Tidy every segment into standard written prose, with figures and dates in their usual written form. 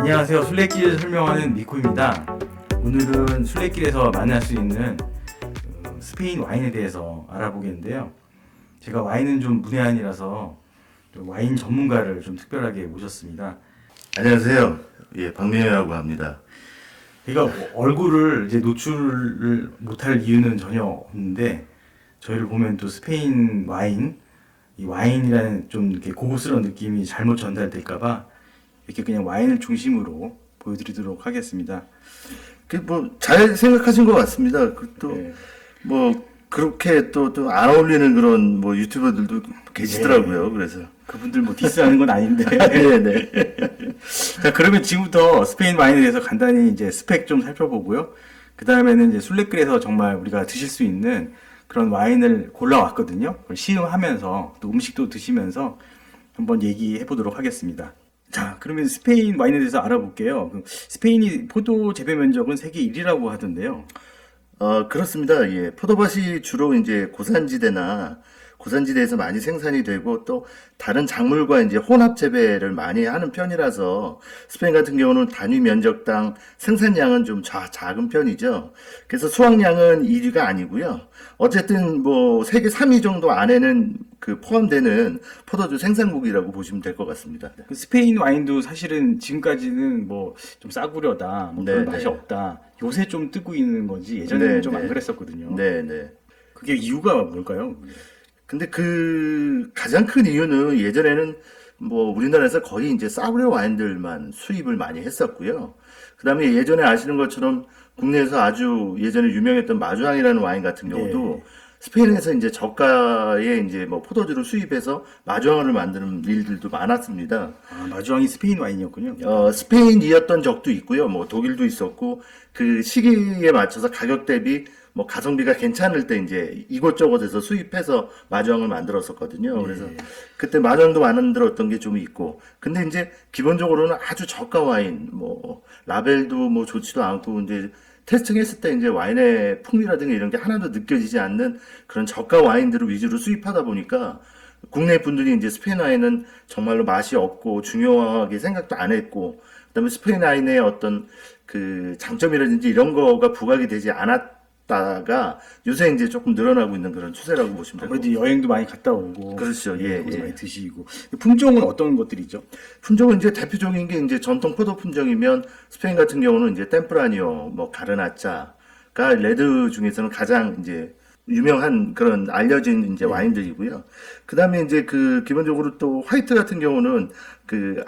안녕하세요. 순례길을 설명하는 미코입니다. 오늘은 순례길에서 만날 수 있는 스페인 와인에 대해서 알아보겠는데요. 제가 와인은 좀 문외한이라서 좀 와인 전문가를 좀 특별하게 모셨습니다. 안녕하세요. 예, 박명현이라고 합니다. 그러니까 얼굴을 이제 노출을 못할 이유는 전혀 없는데 저희를 보면 또 스페인 와인, 이 와인이라는 좀 이렇게 고급스러운 느낌이 잘못 전달될까봐 이렇게 그냥 와인을 중심으로 보여드리도록 하겠습니다. 잘 생각하신 것 같습니다. 뭐 그렇게 또 안 어울리는 그런 뭐 유튜버들도 계시더라고요. 네. 그래서 그분들 뭐 디스하는 건 아닌데. 네네. 자, 그러면 지금부터 스페인 와인에 대해서 간단히 이제 스펙 좀 살펴보고요. 그 다음에는 이제 순례길에서 정말 우리가 드실 수 있는 그런 와인을 골라왔거든요. 그걸 시음하면서 또 음식도 드시면서 한번 얘기해 보도록 하겠습니다. 자, 그러면 스페인 와인에 대해서 알아볼게요. 스페인이 포도 재배 면적은 세계 1위라고 하던데요. 그렇습니다. 예, 포도밭이 주로 이제 고산지대에서 많이 생산이 되고 또 다른 작물과 이제 혼합 재배를 많이 하는 편이라서 스페인 같은 경우는 단위 면적당 생산량은 좀 작은 편이죠. 그래서 수확량은 1위가 아니고요. 어쨌든 뭐 세계 3위 정도 안에는 포함되는 포도주 생산국이라고 보시면 될 것 같습니다. 그 스페인 와인도 사실은 지금까지는 뭐 좀 싸구려다, 뭐 별 네네. 맛이 없다. 요새 좀 뜨고 있는 거지 예전에는 네네. 좀 안 그랬었거든요. 네네. 그게 이유가 뭘까요? 근데 가장 큰 이유는 예전에는 뭐 우리나라에서 거의 이제 싸구려 와인들만 수입을 많이 했었고요. 그 다음에 예전에 아시는 것처럼 국내에서 아주 예전에 유명했던 마주앙이라는 와인 같은 경우도 스페인에서 이제 저가의 이제 뭐 포도주를 수입해서 마주앙을 만드는 일들도 많았습니다. 아, 마주앙이 스페인 와인이었군요. 스페인이었던 적도 있고요. 뭐 독일도 있었고 그 시기에 맞춰서 가격 대비 뭐 가성비가 괜찮을 때 이제 이곳저곳에서 수입해서 마주앙을 만들었었거든요. 그래서 그때 마주앙도 만들었던 게 좀 있고, 근데 이제 기본적으로는 아주 저가 와인, 뭐 라벨도 뭐 좋지도 않고 이제 테스팅했을 때 이제 와인의 풍미라든가 이런 게 하나도 느껴지지 않는 그런 저가 와인들을 위주로 수입하다 보니까 국내 분들이 이제 스페인 와인은 정말로 맛이 없고 중요하게 생각도 안 했고, 그다음에 스페인 와인의 어떤 그 장점이라든지 이런 거가 부각이 되지 않았다가 요새 이제 조금 늘어나고 있는 그런 추세라고 보시면 됩니다. 아무래도 여행도 많이 갔다 오고, 그렇죠. 거기서 많이 드시고. 품종은 어떤 것들이죠? 품종은 이제 대표적인 게 이제 전통 포도 품종이면 스페인 같은 경우는 이제 템프라니오, 뭐 가르나차가 레드 중에서는 가장 이제 유명한 그런 알려진 이제 와인들이고요. 그 다음에 이제 기본적으로 또 화이트 같은 경우는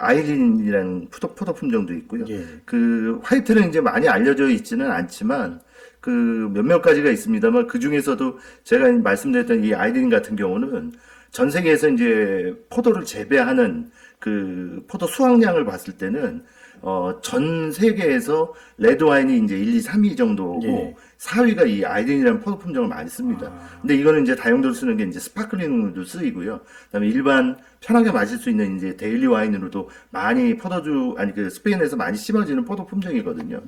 아이린이라는 포도 품종도 있고요. 그 화이트는 이제 많이 알려져 있지는 않지만 몇몇 가지가 있습니다만 그 중에서도 제가 말씀드렸던 이 아이린 같은 경우는 전 세계에서 이제 포도를 재배하는 포도 수확량을 봤을 때는 전 세계에서 레드 와인이 이제 1, 2, 3위 정도고 4위가 이 아이린이라는 포도 품종을 많이 씁니다. 근데 이거는 이제 다용도로 쓰는 게 이제 스파클링으로도 쓰이고요. 그다음에 일반 편하게 마실 수 있는 이제 데일리 와인으로도 많이 스페인에서 많이 심어지는 포도 품종이거든요.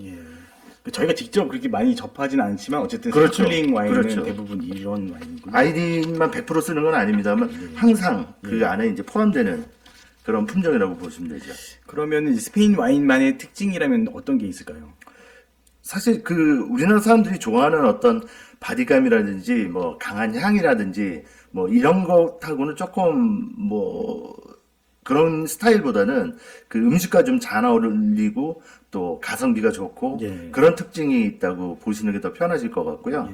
저희가 직접 그렇게 많이 접하진 않지만 어쨌든 그렇죠. 스파클링 와인은 그렇죠. 대부분 이런 와인이군요. 아이린만 100% 쓰는 건 아닙니다만 항상 그 안에 이제 포함되는 그런 품종이라고 보시면 되죠. 그러면 스페인 와인만의 특징이라면 어떤 게 있을까요? 사실 우리나라 사람들이 좋아하는 어떤 바디감이라든지 뭐 강한 향이라든지 뭐 이런 것하고는 조금 뭐 그런 스타일보다는 음식과 좀 잘 어울리고 또 가성비가 좋고 그런 특징이 있다고 보시는 게 더 편하실 것 같고요.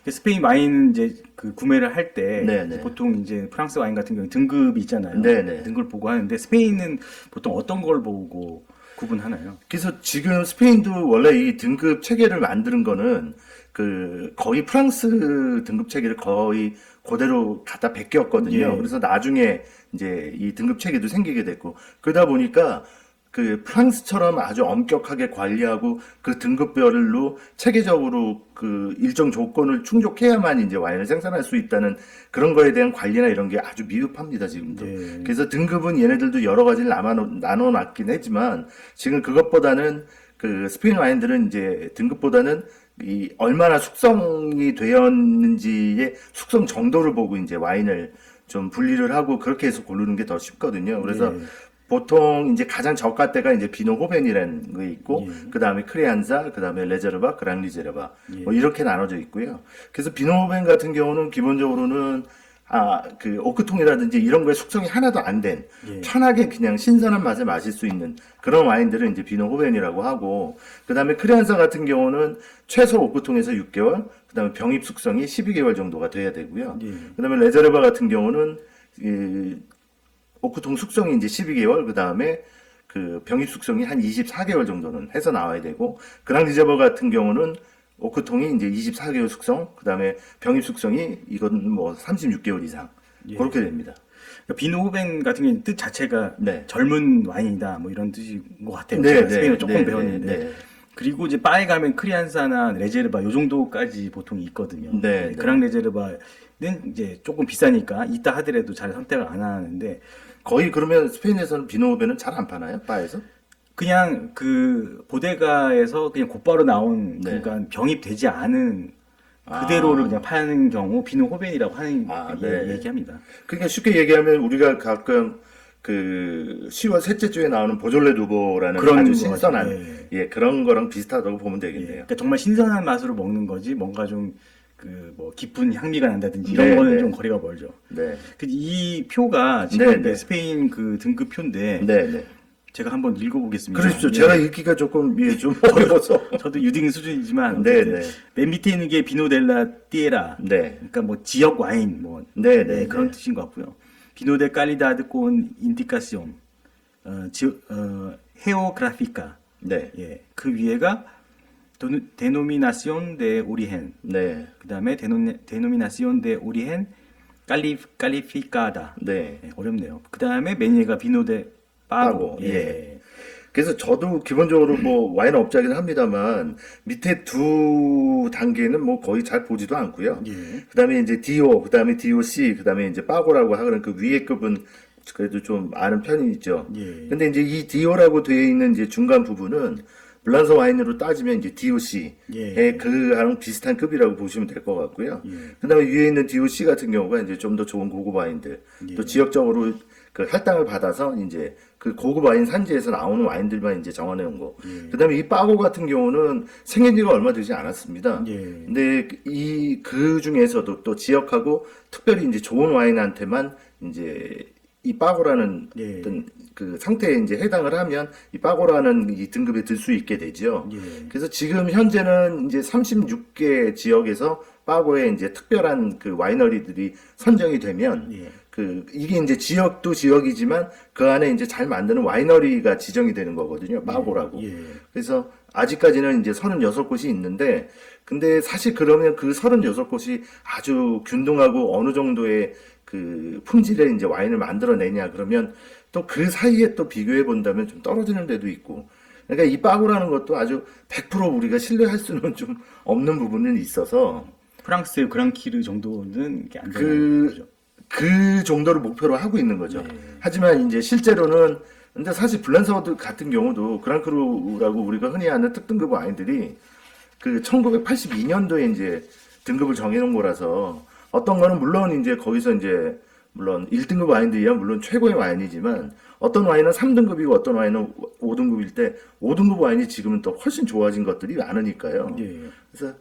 스페인 와인 이제 구매를 할 때 보통 이제 프랑스 와인 같은 경우는 등급이 있잖아요. 등급을 보고 하는데 스페인은 보통 어떤 걸 보고 구분하나요? 그래서 지금 스페인도 원래 이 등급 체계를 만드는 거는 거의 프랑스 등급 체계를 거의 그대로 갖다 베꼈거든요. 그래서 나중에 이제 이 등급 체계도 생기게 됐고 그러다 보니까 프랑스처럼 아주 엄격하게 관리하고 등급별로 체계적으로 일정 조건을 충족해야만 이제 와인을 생산할 수 있다는 그런 거에 대한 관리나 이런 게 아주 미흡합니다, 지금도. 그래서 등급은 얘네들도 여러 가지를 나눠 놨긴 했지만 지금 그것보다는 스페인 와인들은 이제 등급보다는 얼마나 숙성이 되었는지의 숙성 정도를 보고 이제 와인을 좀 분리를 하고 그렇게 해서 고르는 게 더 쉽거든요. 그래서 보통 이제 가장 저가대가 이제 비노 호벤이라는 거 있고, 예. 그 다음에 크리안자, 그 다음에 레제르바, 그랑리제르바, 예. 뭐 이렇게 나눠져 있고요. 그래서 비노 호벤 같은 경우는 기본적으로는 그 오크통이라든지 이런 거에 숙성이 하나도 안 된, 예. 편하게 그냥 신선한 맛에 마실 수 있는 그런 와인들을 이제 비노 호벤이라고 하고, 그 다음에 크리안사 같은 경우는 최소 오크통에서 6개월, 그 다음에 병입 숙성이 12개월 정도가 돼야 되고요. 예. 그 다음에 레제르바 같은 경우는 오크통 숙성이 이제 12개월, 그 다음에 그 병입 숙성이 한 24개월 정도는 해서 나와야 되고, 그랑 리저버 같은 경우는 오크통이 이제 24개월 숙성, 그 다음에 병입 숙성이 이건 뭐 36개월 이상. 예. 그렇게 됩니다. 그러니까 비노호벤 같은 경우는 뜻 자체가 네. 젊은 와인이다 뭐 이런 뜻인 것 같아요. 네, 제가 네, 스페인어 조금 네, 배웠는데. 네, 네. 그리고 이제 바에 가면 크리안사나 레제르바 요 정도까지 보통 있거든요. 네, 네. 그랑 레제르바는 이제 조금 비싸니까 있다 하더라도 잘 선택을 안 하는데 거의 그러면 스페인에서는 비노호벤은 잘 안 파나요? 바에서? 그냥 그 보데가에서 그냥 곧바로 나온 네. 그러니까 병입되지 않은 그대로를 그냥 파는 경우 비노호벤이라고 하는 네. 얘기합니다. 그러니까 쉽게 얘기하면 우리가 가끔 그 10월 셋째 주에 나오는 보졸레 두보라는 그런 아주 거 신선한 같아요. 예, 그런 거랑 비슷하다고 보면 예, 되겠네요. 그러니까 정말 신선한 맛으로 먹는 거지 뭔가 좀 그 뭐 깊은 향미가 난다든지 이런 네, 거는 네. 좀 거리가 멀죠. 네. 이 표가 지금 네, 네. 스페인 그 등급 표인데 네, 네. 제가 한번 읽어보겠습니다. 그러십시오. 예. 제가 읽기가 조금 예, 좀 어려워서. 저도 유딩 수준이지만 네, 어쨌든 네. 맨 밑에 있는 게 비노델라 띠에라. 네. 그러니까 뭐 지역 와인 뭐 네, 네, 그런 네. 뜻인 것 같고요. 비노데 깔리다드 콘 인디카시온 헤오그라피카. 네. 예. 그 위에가 데노미나시온 데 오리헨. 네. 그다음에 데노미나시온 데 오리헨 깔리피카다. 네. 예, 어렵네요. 그다음에 메뉴가 비노데 빠고. 빠고, 예. 그래서 저도 기본적으로 뭐 와인 업자긴 합니다만 밑에 두 단계는 뭐 거의 잘 보지도 않고요. 예. 그다음에 이제 DO, 그다음에 DOC, 그다음에 이제 빠고라고 하는 그 위에 급은 그래도 좀 아는 편이죠. 예. 근데 이제 이 DO라고 되어 있는 이제 중간 부분은 블란서 와인으로 따지면 이제 DOC의 예. 그랑 비슷한 급이라고 보시면 될 것 같고요. 예. 그다음에 위에 있는 DOC 같은 경우가 이제 좀 더 좋은 고급 와인들, 예. 또 지역적으로 그 할당을 받아서 이제 그 고급 와인 산지에서 나오는 와인들만 이제 정원해 온 거. 예. 그다음에 이 빠고 같은 경우는 생긴 지가 얼마 되지 않았습니다. 예. 근데 이 그 중에서도 또 지역하고 특별히 이제 좋은 와인한테만 이제 이 빠고라는 예. 어떤 그 상태에 이제 해당을 하면 이 빠고라는 이 등급에 들 수 있게 되죠. 예. 그래서 지금 현재는 이제 36개 지역에서 빠고에 이제 특별한 그 와이너리들이 선정이 되면 예. 그 이게 이제 지역도 지역이지만 그 안에 이제 잘 만드는 와이너리가 지정이 되는 거거든요. 빠고라고. 예. 그래서 아직까지는 이제 36곳이 있는데 근데 사실 그러면 그 36곳이 아주 균등하고 어느 정도의 그 품질의 이제 와인을 만들어내냐 그러면 또 그 사이에 또 비교해 본다면 좀 떨어지는 데도 있고 그러니까 이 빠고라는 것도 아주 100% 우리가 신뢰할 수는 좀 없는 부분은 있어서 프랑스의 그랑키르 정도는 이게 안 되는 거죠. 그 정도를 목표로 하고 있는 거죠. 네. 하지만 이제 실제로는 근데 사실 블란서드 같은 경우도 그랑크루라고 우리가 흔히 아는 특등급 와인들이 그 1982년도에 이제 등급을 정해놓은 거라서 어떤 거는 물론 이제 거기서 이제 물론 1등급 와인들이야 물론 최고의 와인이지만 어떤 와인은 3등급이고 어떤 와인은 5등급일 때 5등급 와인이 지금은 또 훨씬 좋아진 것들이 많으니까요. 예. 그래서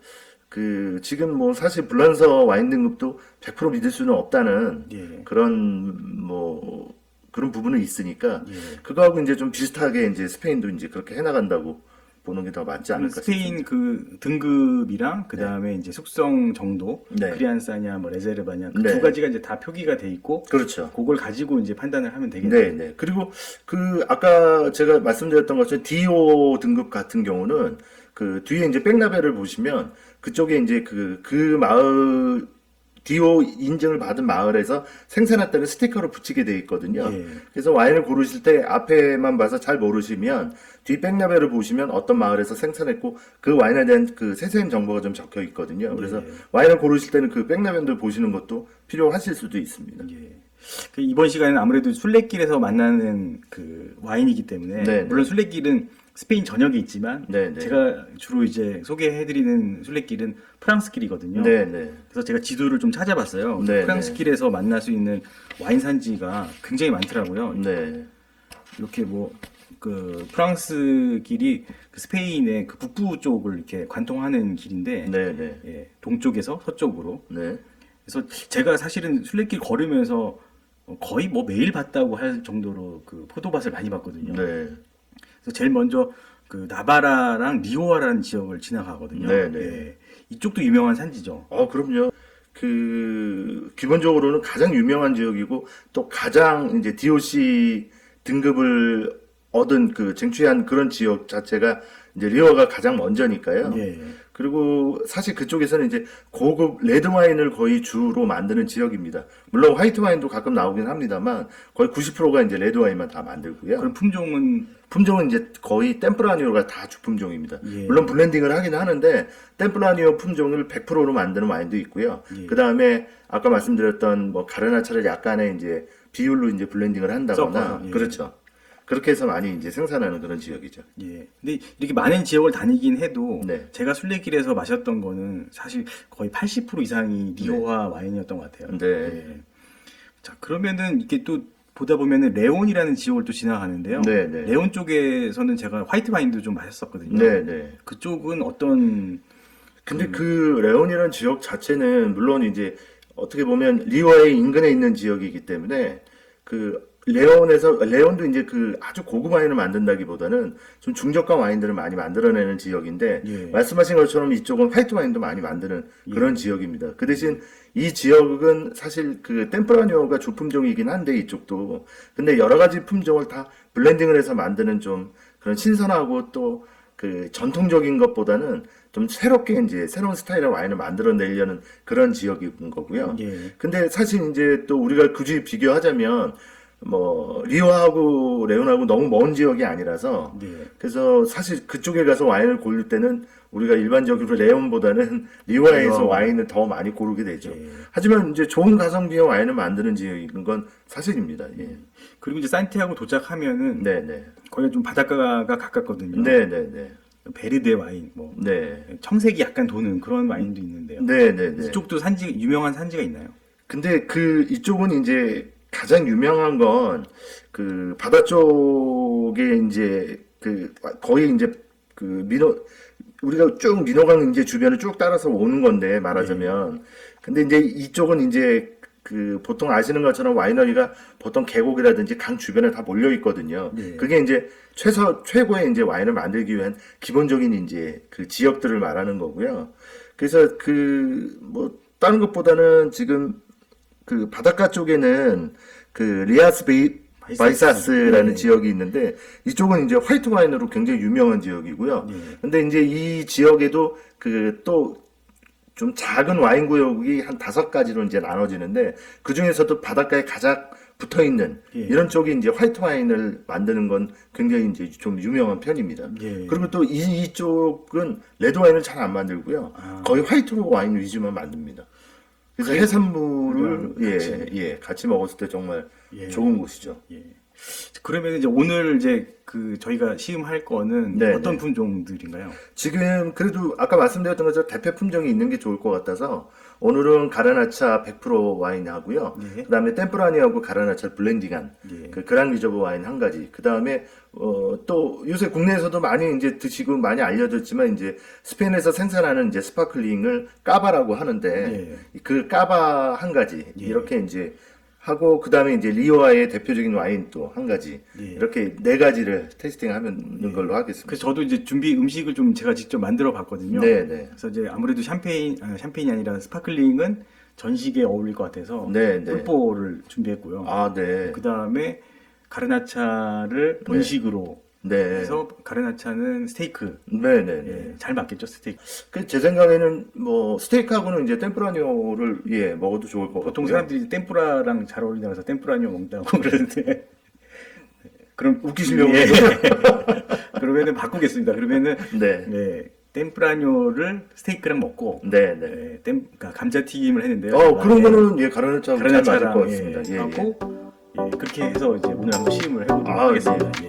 그 지금 뭐 사실 블란서 와인 등급도 100% 믿을 수는 없다는 예. 그런 뭐 그런 부분은 있으니까 예. 그거하고 이제 좀 비슷하게 이제 스페인도 이제 그렇게 해나간다고 보는 게 더 맞지 않을까 스페인 싶습니다. 그 등급이랑 그 다음에 이제 숙성 정도, 네. 크리안사냐, 뭐 레제르바냐 그 네. 두 가지가 이제 다 표기가 돼 있고, 그렇죠. 그걸 가지고 이제 판단을 하면 되겠네요. 네, 네. 그리고 그 아까 제가 말씀드렸던 것처럼 DO 등급 같은 경우는 그 뒤에 이제 백라벨을 보시면 그쪽에 이제 그 마을 DO 인증을 받은 마을에서 생산했다는 스티커를 붙이게 돼 있거든요. 예. 그래서 와인을 고르실 때 앞에만 봐서 잘 모르시면 뒤 백라벨을 보시면 어떤 마을에서 생산했고 그 와인에 대한 그 세세한 정보가 좀 적혀 있거든요. 그래서 예. 와인을 고르실 때는 그 백라벨을 보시는 것도 필요하실 수도 있습니다. 예. 그 이번 시간에는 아무래도 순례길에서 만나는 그 와인이기 때문에 네, 물론 순례길은 스페인 전역에 있지만 네, 네. 제가 주로 이제 소개해드리는 순례길은 프랑스길이거든요. 네, 네. 그래서 제가 지도를 좀 찾아봤어요. 네, 프랑스길에서 만날 수 있는 와인 산지가 굉장히 많더라고요. 네. 이렇게 뭐 그 프랑스 길이 그 스페인의 그 북부 쪽을 이렇게 관통하는 길인데 네네. 예, 동쪽에서 서쪽으로. 네. 그래서 제가 사실은 순례길 걸으면서 거의 뭐 매일 봤다고 할 정도로 그 포도밭을 많이 봤거든요. 네. 그래서 제일 먼저 그 나바라랑 리오아라는 지역을 지나가거든요. 네네. 예, 이쪽도 유명한 산지죠. 그럼요. 기본적으로는 가장 유명한 지역이고, 또 가장 이제 DOC 등급을 얻은 쟁취한 그런 지역 자체가 이제 리오가 가장 먼저니까요. 예. 그리고 사실 그쪽에서는 이제 고급 레드 와인을 거의 주로 만드는 지역입니다. 물론 화이트 와인도 가끔 나오긴 합니다만, 거의 90%가 이제 레드 와인만 다 만들고요. 그럼 품종은 품종은 이제 거의 템프라니오가 다 주품종입니다. 예. 물론 블렌딩을 하긴 하는데 템프라니오 품종을 100%로 만드는 와인도 있고요. 예. 그 다음에 아까 말씀드렸던 뭐 가르나차를 약간의 이제 비율로 이제 블렌딩을 한다거나 섞어서, 예. 그렇죠. 그렇게 해서 많이 이제 생산하는 그런 지역이죠. 예. 근데 이렇게 많은 지역을 다니긴 해도 네. 제가 순례길에서 마셨던 거는 사실 거의 80% 이상이 리오아 와인이었던 것 같아요. 네. 예. 자, 그러면은 이게 또 보다 보면은 레온이라는 지역을 또 지나가는데요. 네, 네. 레온 쪽에서는 제가 화이트 와인도 좀 마셨었거든요. 네, 네. 그쪽은 어떤 근데 그 레온이라는 지역 자체는 물론 이제 어떻게 보면 리오의 인근에 있는 지역이기 때문에 레온도 이제 아주 고급 와인을 만든다기보다는 좀 중저가 와인들을 많이 만들어내는 지역인데, 예. 말씀하신 것처럼 이쪽은 화이트 와인도 많이 만드는 그런 지역입니다. 그 대신 이 지역은 사실 템프라니오가 주품종이긴 한데 이쪽도, 근데 여러 가지 품종을 다 블렌딩을 해서 만드는 좀 그런 신선하고 또 전통적인 것보다는 좀 새롭게 이제 새로운 스타일의 와인을 만들어내려는 그런 지역인 거고요. 예. 근데 사실 이제 또 우리가 굳이 비교하자면 뭐 리오하고 레온하고 너무 먼 지역이 아니라서, 네. 그래서 사실 그쪽에 가서 와인을 고를 때는 우리가 일반적으로 레온보다는 리오아에서 와인을 더 많이 고르게 되죠. 예. 하지만 이제 좋은 가성비의 와인을 만드는 지역인 건 사실입니다. 예. 그리고 이제 산티아고 도착하면은 네네. 거기가 좀 바닷가가 가깝거든요. 네네네. 베르데 와인, 뭐 네. 청색이 약간 도는 그런 와인도 있는데요. 네네네. 이쪽도 유명한 산지가 있나요? 근데 이쪽은 이제 가장 유명한 건 바다 쪽에 이제 거의 이제 우리가 쭉 민호강 이제 주변을 쭉 따라서 오는 건데 말하자면, 근데 이제 이쪽은 이제 보통 아시는 것처럼 와이너리가 보통 계곡이라든지 강 주변에 다 몰려 있거든요. 네. 그게 이제 최고의 이제 와인을 만들기 위한 기본적인 이제 지역들을 말하는 거고요. 그래서 뭐 다른 것보다는 지금 바닷가 쪽에는 리아스 바이사스라는 네. 지역이 있는데, 이쪽은 이제 화이트 와인으로 굉장히 유명한 지역이고요. 네. 근데 이제 이 지역에도 또 좀 작은 와인 구역이 한 5가지로 이제 나눠지는데, 그 중에서도 바닷가에 가장 붙어 있는 예. 이런 쪽이 이제 화이트 와인을 만드는 건 굉장히 이제 좀 유명한 편입니다. 예. 그리고 또 이쪽은 레드 와인을 잘 안 만들고요. 거의 화이트 와인 위주만 만듭니다. 그래서 해산물을 같이 먹었을 때 정말 예. 좋은 곳이죠. 예. 그러면 이제 오늘 이제 저희가 시음할 거는 네, 어떤 네. 품종들인가요? 지금 그래도 아까 말씀드렸던 것처럼 대표 품종이 있는 게 좋을 것 같아서 오늘은 가라나차 100% 와인 하고요. 예. 그다음에 템프라니하고 가라나차 블렌딩한 예. 그랑 리저브 와인 한 가지. 그다음에 또 요새 국내에서도 많이 이제 드시고 많이 알려졌지만 이제 스페인에서 생산하는 이제 스파클링을 까바라고 하는데, 그 까바 한 가지 이렇게 이제 하고, 그 다음에 이제 리오아의 대표적인 와인 또 한 가지, 이렇게 4가지를 테이스팅하는 걸로 하겠습니다. 그래서 저도 이제 음식을 좀 제가 직접 만들어 봤거든요. 네네. 그래서 이제 아무래도 샴페인이 아니라 스파클링은 전식에 어울릴 것 같아서 네네. 뿔보를 준비했고요. 아, 네. 그 다음에 가르나차를 본식으로 네. 해서 가르나차는 스테이크. 네네. 예, 잘 맞겠죠, 스테이크. 제 생각에는 뭐 스테이크하고는 이제 템프라니오를 먹어도 좋을 것 같고요. 보통 사람들이 템푸라랑 잘 어울린다고 해서 템푸라니오 먹는다고 그러는데 그럼 웃기시려고. 예. 그러면은 바꾸겠습니다. 그러면은 네. 템프라뇨를 스테이크랑 먹고, 네네. 그러니까 감자튀김을 했는데요. 그러면은 가라나차하고 잘 맞을 것 가르나차랑 같습니다. 하고 그렇게 해서 이제 오늘 한번 시음을 해보도록 아, 하겠습니다. 네. 예.